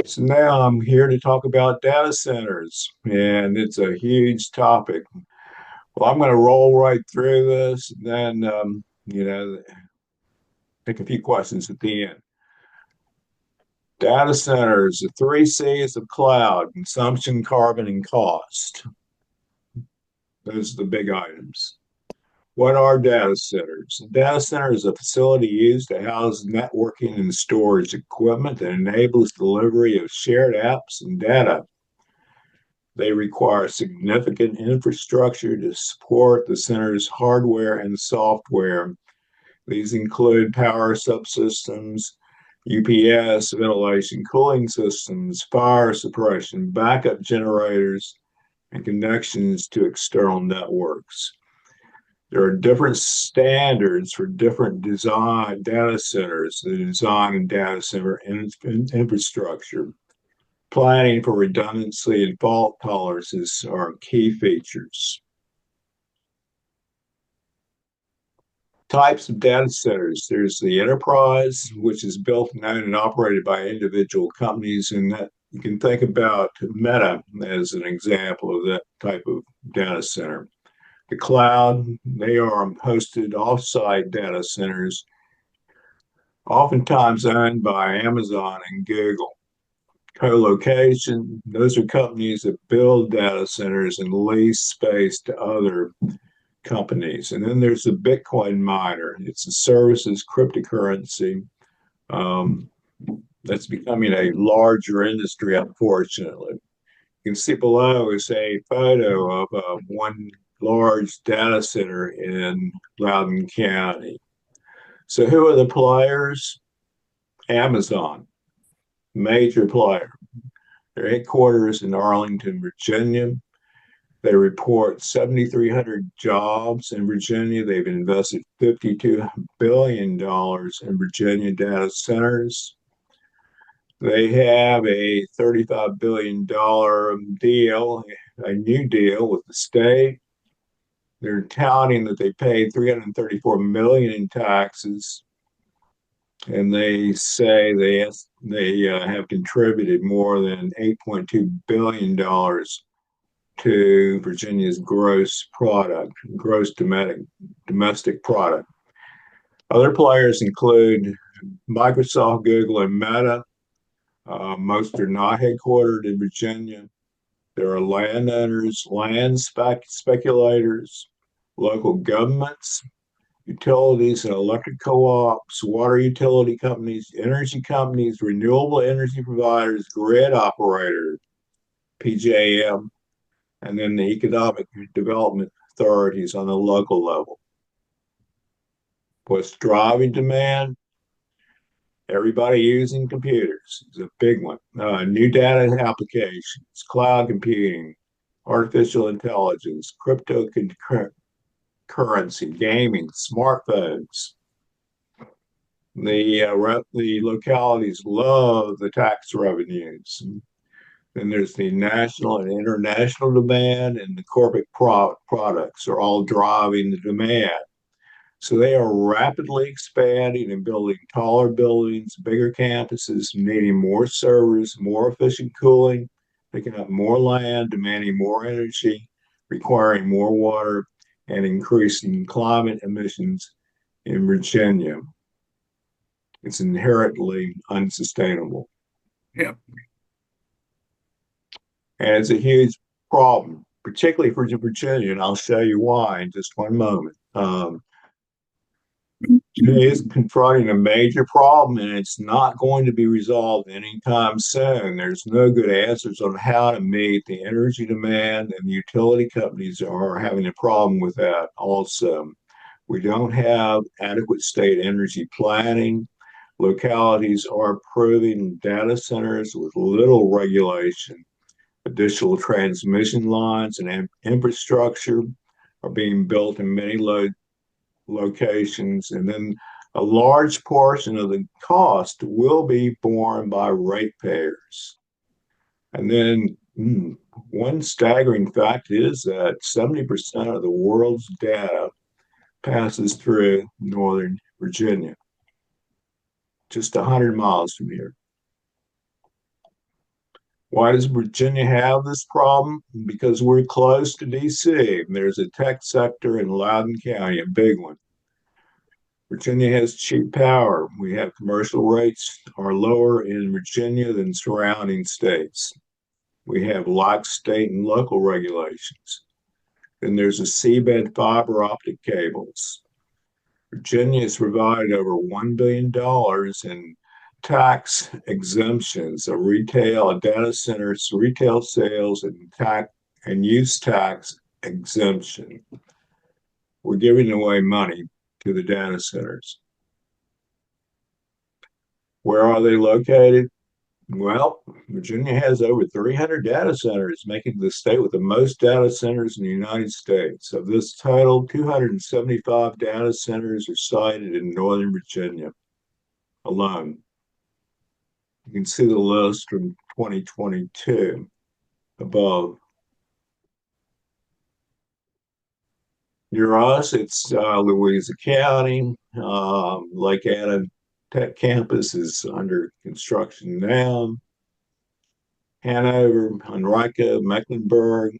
So now I'm here to talk about data centers, and it's a huge topic. Well, I'm going to roll right through this, and then take a few questions at the end. Data centers, the three C's of cloud: consumption, carbon, and cost. Those are the big items. What are data centers? A data center is a facility used to house networking and storage equipment that enables delivery of shared apps and data. They require significant infrastructure to support the center's hardware and software. These include power subsystems, UPS, ventilation, cooling systems, fire suppression, backup generators, and connections to external networks. There are different standards for different design data centers, the design and data center infrastructure. Planning for redundancy and fault tolerances are key features. Types of data centers. There's the enterprise, which is built, owned, and operated by individual companies, and that you can think about Meta as an example of that type of data center. The cloud, they are hosted offsite data centers, oftentimes owned by Amazon and Google. Co-location, those are companies that build data centers and lease space to other companies. And then there's the Bitcoin miner. It's a services cryptocurrency um, that's becoming a larger industry, unfortunately. You can see below is a photo of one large data center in Loudoun County. So who are the players? Amazon, major player. Their headquarters in Arlington, Virginia. They report 7,300 jobs in Virginia. They've invested $52 billion in Virginia data centers. They have a $35 billion deal, a new deal with the state. They're touting that they paid $334 million in taxes, and they say they have contributed more than $8.2 billion to Virginia's gross domestic product. Other players include Microsoft, Google, and Meta. Most are not headquartered in Virginia. There are landowners, speculators, local governments, utilities and electric co-ops, water utility companies, energy companies, renewable energy providers, grid operators, PJM, and then the economic development authorities on the local level. What's driving demand? Everybody using computers is a big one. New data applications, cloud computing, artificial intelligence, cryptocurrency, gaming, smartphones. The localities love the tax revenues. Then there's the national and international demand, and the corporate products are all driving the demand. So they are rapidly expanding and building taller buildings, bigger campuses, needing more servers, more efficient cooling, picking up more land, demanding more energy, requiring more water, and increasing climate emissions in Virginia. It's inherently unsustainable. Yeah. And it's a huge problem, particularly for Virginia, and I'll show you why in just one moment. Virginia is confronting a major problem, and it's not going to be resolved anytime soon. There's no good answers on how to meet the energy demand, and the utility companies are having a problem with that also. We don't have adequate state energy planning. Localities are approving data centers with little regulation. Additional transmission lines and infrastructure are being built in many locations, and then a large portion of the cost will be borne by ratepayers. And then one staggering fact is that 70% of the world's data passes through Northern Virginia, just 100 miles from here. Why does Virginia have this problem? Because we're close to DC. There's a tech sector in Loudoun County, a big one. Virginia has cheap power. We have commercial rates are lower in Virginia than surrounding states. We have lax state and local regulations. Then there's a seabed fiber optic cables. Virginia has provided over $1 billion in tax exemptions of retail data centers, retail sales, and tax and use tax exemption. We're giving away money to the data centers. Where are they located? Well, Virginia has over 300 data centers, making the state with the most data centers in the United States. Of this total, 275 data centers are sited in Northern Virginia alone. You can see the list from 2022 above. Near us, it's Louisa County. Lake Anna Tech Campus is under construction now. Hanover, Henrico, Mecklenburg,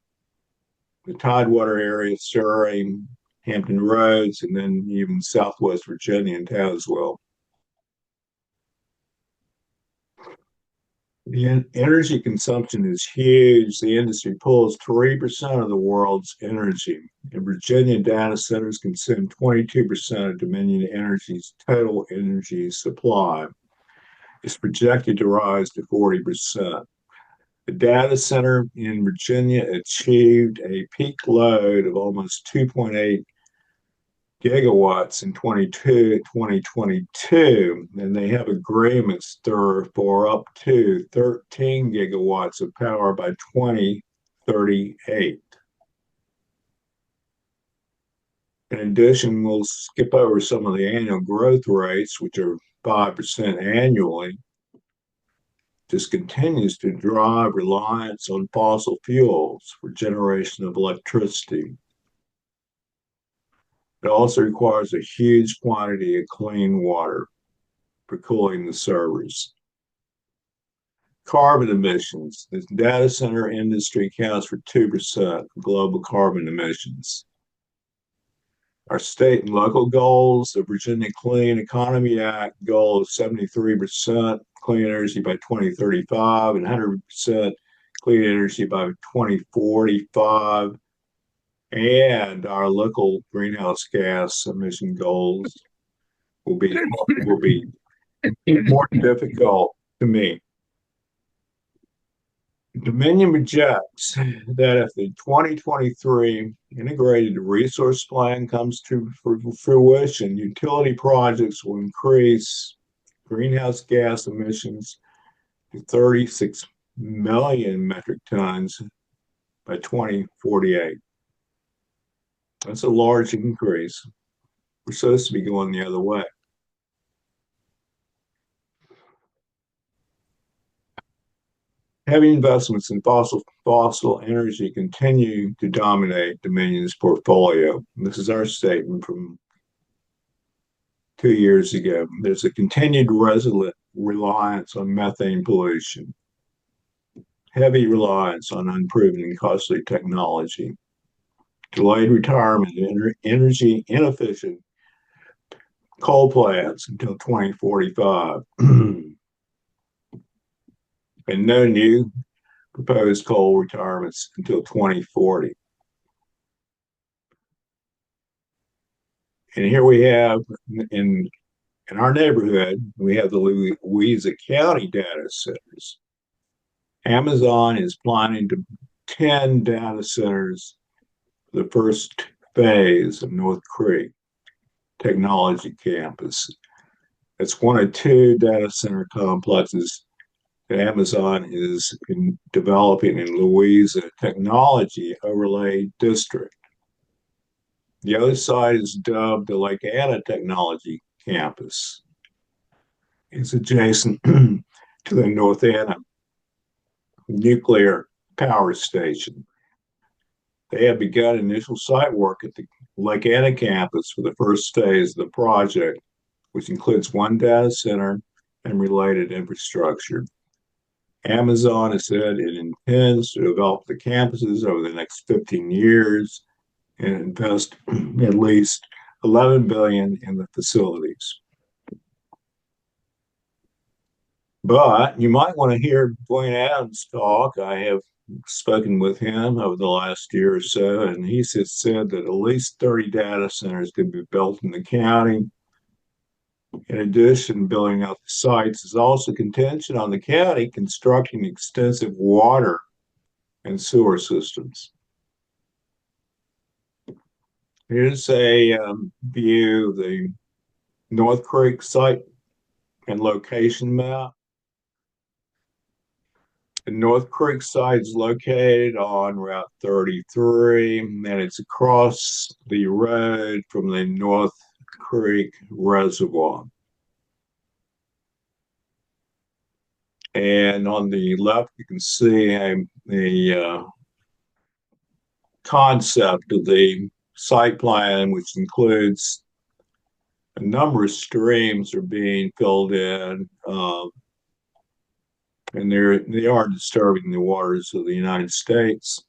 the Tidewater area, Surrey, Hampton Roads, and then even Southwest Virginia and Tazewell. The energy consumption is huge. The industry pulls 3% of the world's energy. In Virginia, data centers consume 22% of Dominion Energy's total energy supply. It's projected to rise to 40%. The data center in Virginia achieved a peak load of almost 2.8 gigawatts in 2022, and they have agreements for up to 13 gigawatts of power by 2038. In addition, we'll skip over some of the annual growth rates, which are 5% annually. This continues to drive reliance on fossil fuels for generation of electricity. It also requires a huge quantity of clean water for cooling the servers. Carbon emissions. The data center industry accounts for 2% of global carbon emissions. Our state and local goals, the Virginia Clean Economy Act goal of 73% clean energy by 2035 and 100% clean energy by 2045. And our local greenhouse gas emission goals will be more difficult to meet. Dominion projects that if the 2023 integrated resource plan comes to fruition, utility projects will increase greenhouse gas emissions to 36 million metric tons by 2048. That's a large increase. We're supposed to be going the other way. Heavy investments in fossil energy continue to dominate Dominion's portfolio. This is our statement from 2 years ago. There's a continued resolute reliance on methane pollution, heavy reliance on unproven and costly technology, delayed retirement of energy inefficient coal plants until 2045. And no new proposed coal retirements until 2040. And here we have in our neighborhood, we have the Louisa County data centers. Amazon is planning to 10 data centers for the first phase of North Creek Technology Campus. It's one of two data center complexes that Amazon is developing in Louisa Technology Overlay District. The other side is dubbed the Lake Anna Technology Campus. It's adjacent to the North Anna nuclear power station. They have begun initial site work at the Lake Anna campus for the first phase of the project, which includes one data center and related infrastructure. Amazon has said it intends to develop the campuses over the next 15 years and invest at least 11 billion in the facilities. But you might want to hear Dwayne Adams talk. I have spoken with him over the last year or so, and he has said that at least 30 data centers could be built in the county. In addition, building out the sites is also contingent on the county constructing extensive water and sewer systems. Here's a view of the North Creek site and location map. The North Creek site is located on Route 33, and it's across the road from the North Creek Reservoir. And on the left, you can see the concept of the site plan, which includes a number of streams are being filled in, and they are disturbing the waters of the United States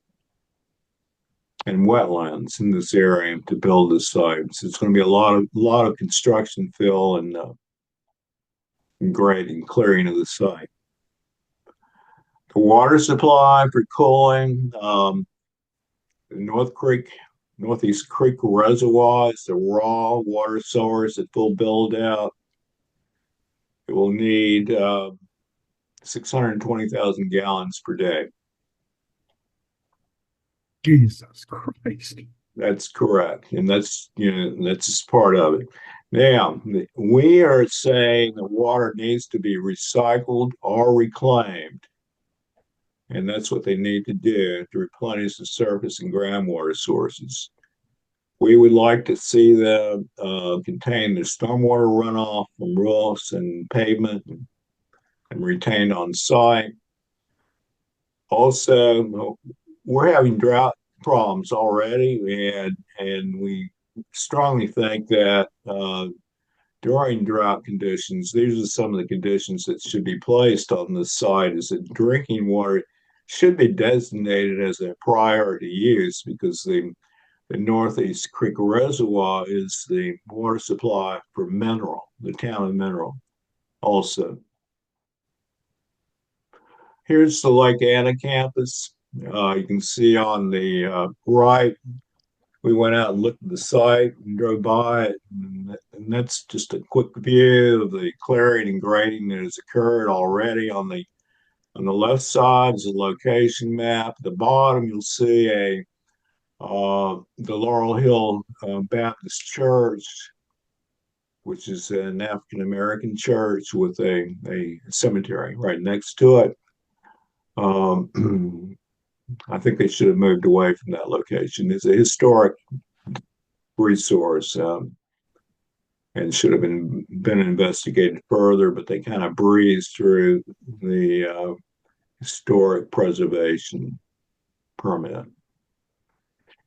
and wetlands in this area to build this site. So it's going to be a lot of construction fill and grading, clearing of the site. The water supply for cooling, the Northeast Creek Reservoir is the raw water source at full build out. It will need 620,000 gallons per day. Jesus Christ. That's correct. And that's just part of it. Now, we are saying the water needs to be recycled or reclaimed. And that's what they need to do to replenish the surface and groundwater sources. We would like to see them contain the stormwater runoff from roofs and pavement and retained on site. Also, we're having drought problems already, and we strongly think that during drought conditions, these are some of the conditions that should be placed on the site is that drinking water should be designated as a priority use because the Northeast Creek Reservoir is the water supply for Mineral, the town of Mineral also. Here's the Lake Anna campus. You can see on the right, we went out and looked at the site and drove by it. And that's just a quick view of the clearing and grading that has occurred already. On the left side is a location map. At the bottom, you'll see the Laurel Hill Baptist Church, which is an African American church with a cemetery right next to it. I think they should have moved away from that location. It's a historic resource and should have been investigated further, but they kind of breezed through the historic preservation permit.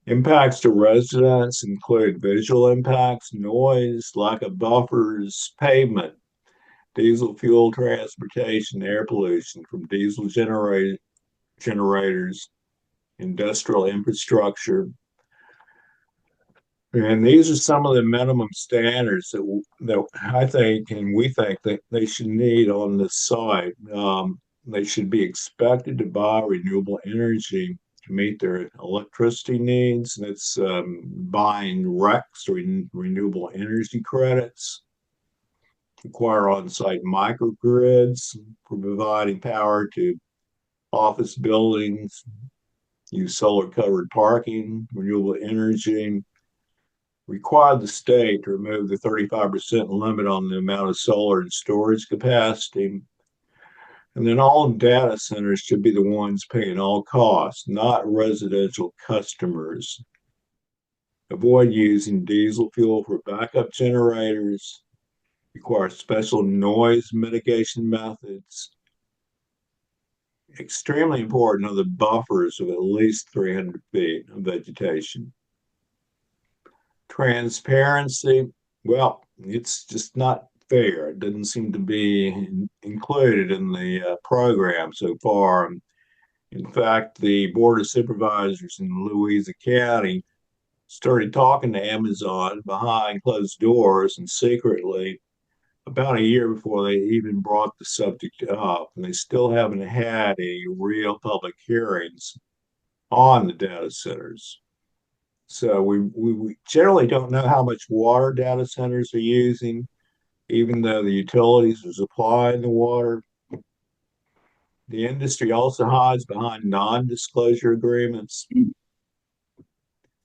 Impacts to residents include visual impacts, noise, lack of buffers, pavement, diesel fuel transportation, air pollution from diesel generators, industrial infrastructure. And these are some of the minimum standards that I think and we think that they should need on this site. They should be expected to buy renewable energy to meet their electricity needs. That's buying RECs, renewable energy credits, require on-site microgrids for providing power to office buildings, use solar-covered parking, renewable energy, require the state to remove the 35% limit on the amount of solar and storage capacity. And then all data centers should be the ones paying all costs, not residential customers. Avoid using diesel fuel for backup generators. Require special noise mitigation methods. Extremely important are the buffers of at least 300 feet of vegetation. Transparency, well, it's just not fair. It doesn't seem to be included in the program so far. In fact, the Board of Supervisors in Louisa County started talking to Amazon behind closed doors and secretly about a year before they even brought the subject up. And they still haven't had a real public hearings on the data centers. So we generally don't know how much water data centers are using, even though the utilities are supplying the water. The industry also hides behind non-disclosure agreements.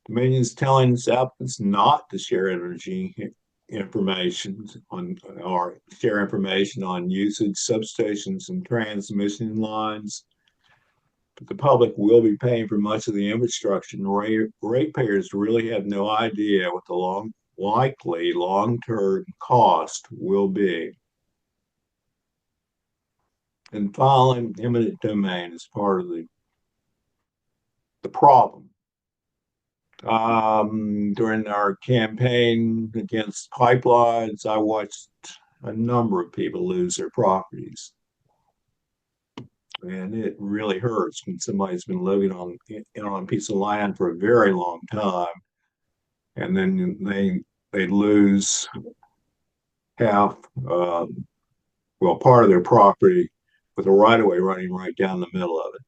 Dominion is telling its applicants not to share energy information on or share information on usage, substations, and transmission lines. But the public will be paying for much of the infrastructure, and ratepayers really have no idea what the likely long-term cost will be. And finally, eminent domain is part of the problem. During our campaign against pipelines, I watched a number of people lose their properties. And it really hurts when somebody's been living on a piece of land for a very long time, and then they lose half, uh, well, part of their property with a right of way running right down the middle of it.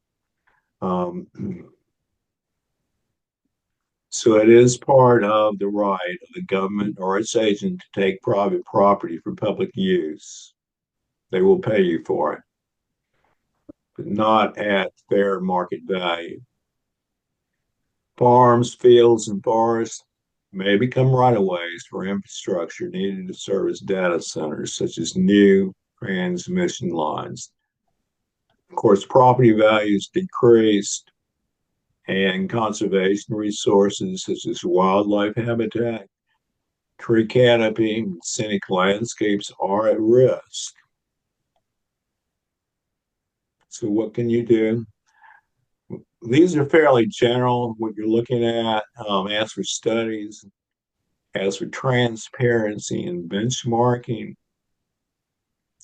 So it is part of the right of the government or its agent to take private property for public use. They will pay you for it, but not at fair market value. Farms, fields, and forests may become right-of-ways for infrastructure needed to service data centers, such as new transmission lines. Of course, property values decreased and conservation resources such as wildlife habitat, tree canopy, and scenic landscapes are at risk. So what can you do? These are fairly general, what you're looking at. As for studies, as for transparency and benchmarking,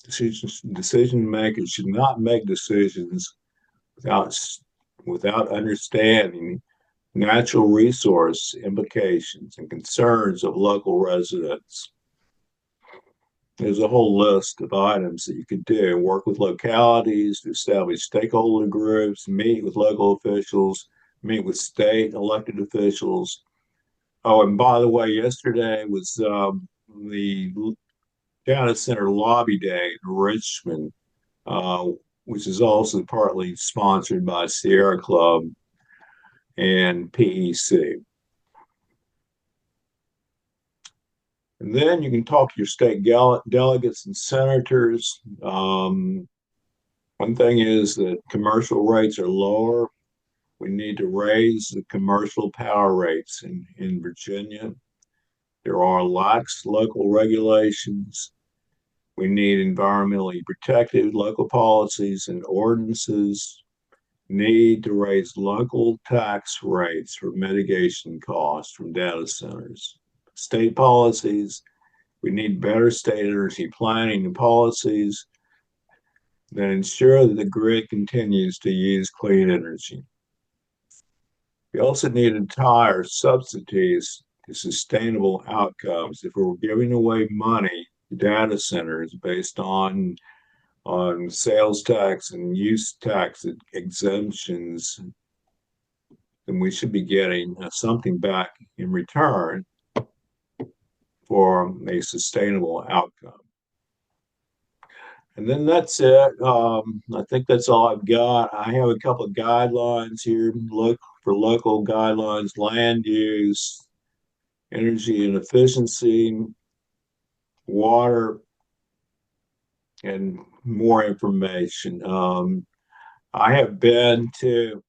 decision makers should not make decisions without understanding natural resource implications and concerns of local residents. There's a whole list of items that you could do. Work with localities to establish stakeholder groups, meet with local officials, meet with state elected officials. Oh, and by the way, yesterday was the data center lobby day in Richmond, uh, which is also partly sponsored by Sierra Club and PEC. And then you can talk to your state delegates and senators. One thing is that commercial rates are lower. We need to raise the commercial power rates in Virginia. There are lax local regulations. We need environmentally protected local policies and ordinances. Need to raise local tax rates for mitigation costs from data centers. State policies, we need better state energy planning and policies that ensure that the grid continues to use clean energy. We also need to tie our subsidies to sustainable outcomes. If we're giving away money to data centers based on sales tax and use tax exemptions, then we should be getting something back in return for a sustainable outcome. And then that's it. I think that's all I've got. I have a couple of guidelines here. Look for local guidelines, land use, energy and efficiency, water, and more information. I have been to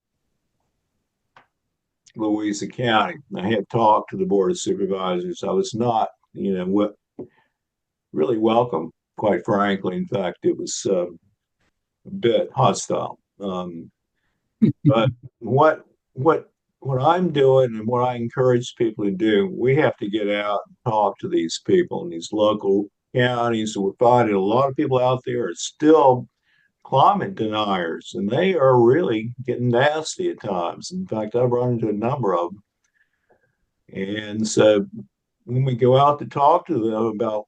Louisa County. I had talked to the Board of Supervisors. I was not, really welcome, quite frankly. In fact, it was a bit hostile. But what what what I'm doing and what I encourage people to do, we have to get out and talk to these people and these local counties. We're finding a lot of people out there are still climate deniers, and they are really getting nasty at times. In fact, I've run into a number of them. And so when we go out to talk to them about,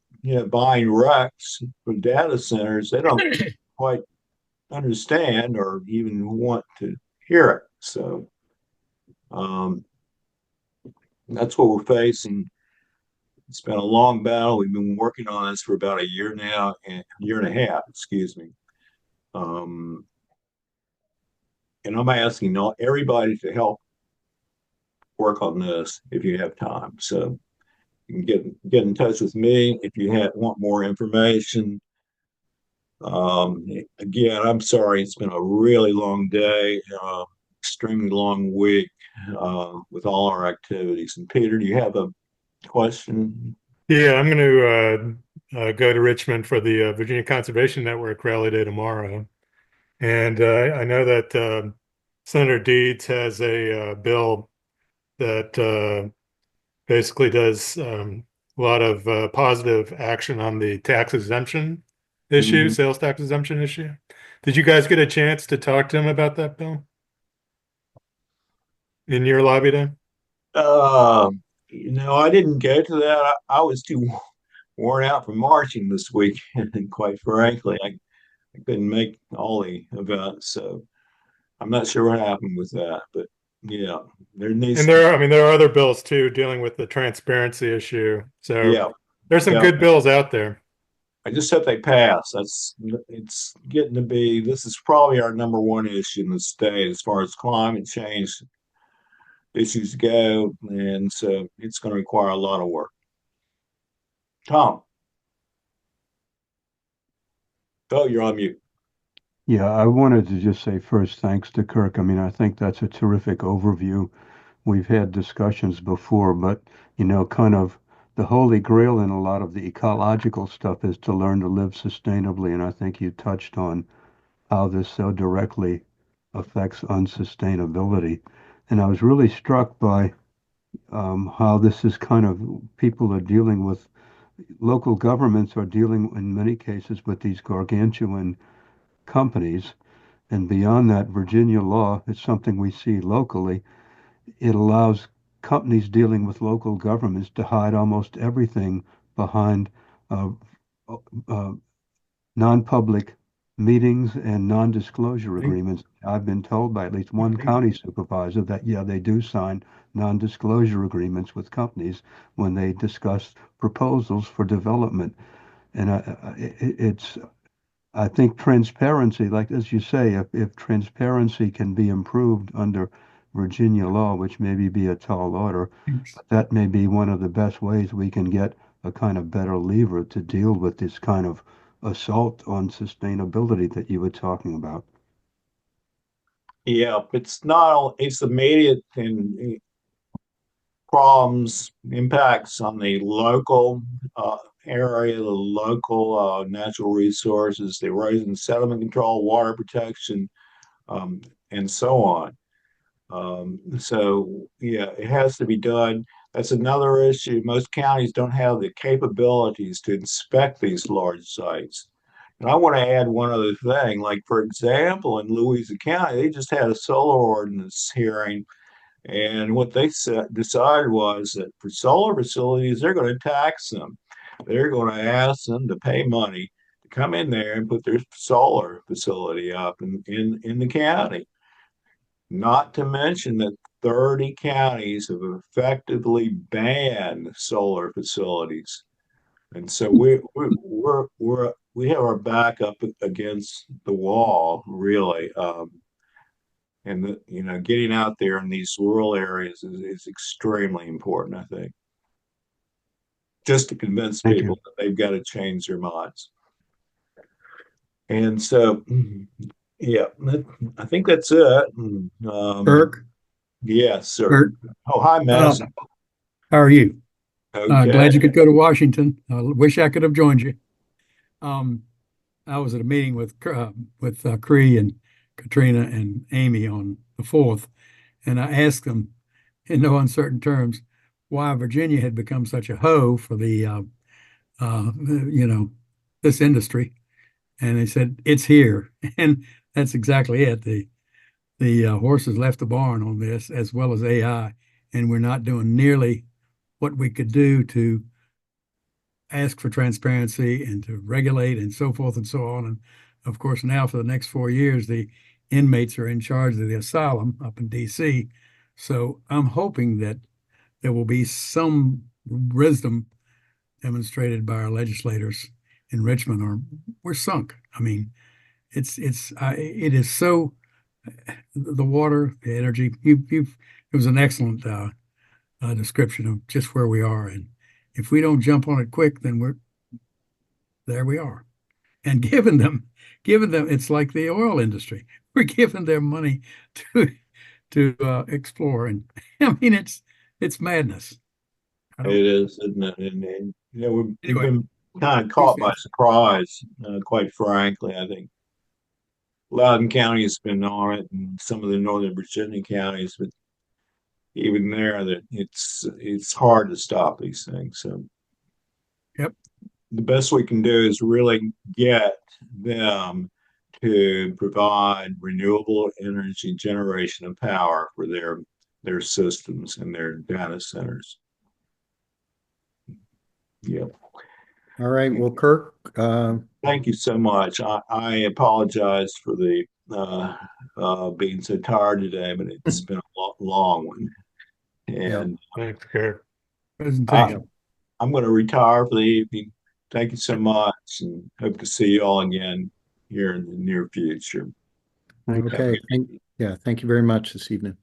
buying RECs for data centers, they don't quite understand or even want to hear it. So um, that's what we're facing. It's been a long battle. We've been working on this for about a year now, and year and a half, excuse me. Um, and I'm asking everybody to help work on this if you have time. So you can get in touch with me if you want more information. Again, I'm sorry, it's been a really long day, extremely long week with all our activities. And Peter, do you have a question? Yeah, I'm going to go to Richmond for the Virginia Conservation Network rally day tomorrow. And I know that Senator Deeds has a bill that basically does a lot of positive action on the tax exemption issue, Mhm. sales tax exemption issue. Did you guys get a chance to talk to him about that bill in your lobby day? Uh, I didn't go to that. I was too worn out from marching this week, and quite frankly, I couldn't make all the events. So I'm not sure what happened with that, but yeah, there needs And to be, I mean, there are other bills too dealing with the transparency issue. So yeah, there's some good definitely. bills out there. I just hope they pass. It's getting to be, this is probably our number one issue in the state as far as climate change issues go. And so it's going to require a lot of work. Tom, oh, you're on mute. Yeah, I wanted to just say first thanks to Kirk. I mean, I think that's a terrific overview. We've had discussions before, but kind of the holy grail in a lot of the ecological stuff is to learn to live sustainably. And I think you touched on how this so directly affects unsustainability. And I was really struck by how this is kind of people are dealing with, local governments are dealing in many cases with these gargantuan companies. And beyond that, Virginia law is something we see locally. It allows companies dealing with local governments to hide almost everything behind uh, uh, non-public meetings and non-disclosure agreements. I've been told by at least one county supervisor that, yeah, they do sign non-disclosure agreements with companies when they discuss proposals for development. And it's, I think transparency, like as you say, if transparency can be improved under Virginia law, which maybe be a tall order, but that may be one of the best ways we can get a kind of better lever to deal with this kind of assault on sustainability that you were talking about. Yeah, it's not all, it's immediate and problems, impacts on the local area, the local natural resources, the erosion sediment control, water protection, um, and so on. So, yeah, it has to be done. That's another issue. Most counties don't have the capabilities to inspect these large sites. And I want to add one other thing. Like, for example, in Louisa County, they just had a solar ordinance hearing, and what they decided was that for solar facilities, they're going to tax them. They're going to ask them to pay money to come in there and put their solar facility up in the county. Not to mention that 30 counties have effectively banned solar facilities. And so we have our back up against the wall, really. And getting out there in these rural areas is extremely important, I think, just to convince Thank people you. that they've got to change their minds. And so, yeah, I think that's it. Kirk, Yes, sir. Kirk, Oh, hi, uh, Madison. how are you? Okay. Glad you could go to Washington. I wish I could have joined you. Um, I was at a meeting with Cree and Katrina and Amy on the 4th, and I asked them in no uncertain terms why Virginia had become such a hoe for the you know, this industry. And they said, it's here. And that's exactly it. The horses left the barn on this, as well as AI, and we're not doing nearly what we could do to ask for transparency and to regulate and so forth and so on. And of course, now for the next 4 years, the inmates are in charge of the asylum up in DC. So I'm hoping that there will be some wisdom demonstrated by our legislators in Richmond, or we're sunk. I mean, it is so, the water, the energy. It was an excellent description of just where we are, and if we don't jump on it quick, then there we are. And giving them, it's like the oil industry. We're giving them money to explore, and I mean it's madness. It is, isn't it? And we've Anyway, been kind of caught by surprise, quite frankly. I think Loudoun County has been on it, and some of the Northern Virginia counties, but even there, that it's hard to stop these things. So, yep. the best we can do is really get them to provide renewable energy generation and power for their systems and their data centers. Yeah. All right. Well, Kirk, Thank you so much. I apologize for the being so tired today, but it's been a long one. And Thanks, Kirk. Presentation. I'm going to retire for the evening. Thank you so much, and hope to see you all again here in the near future. Thank you. okay. Thank you very much this evening.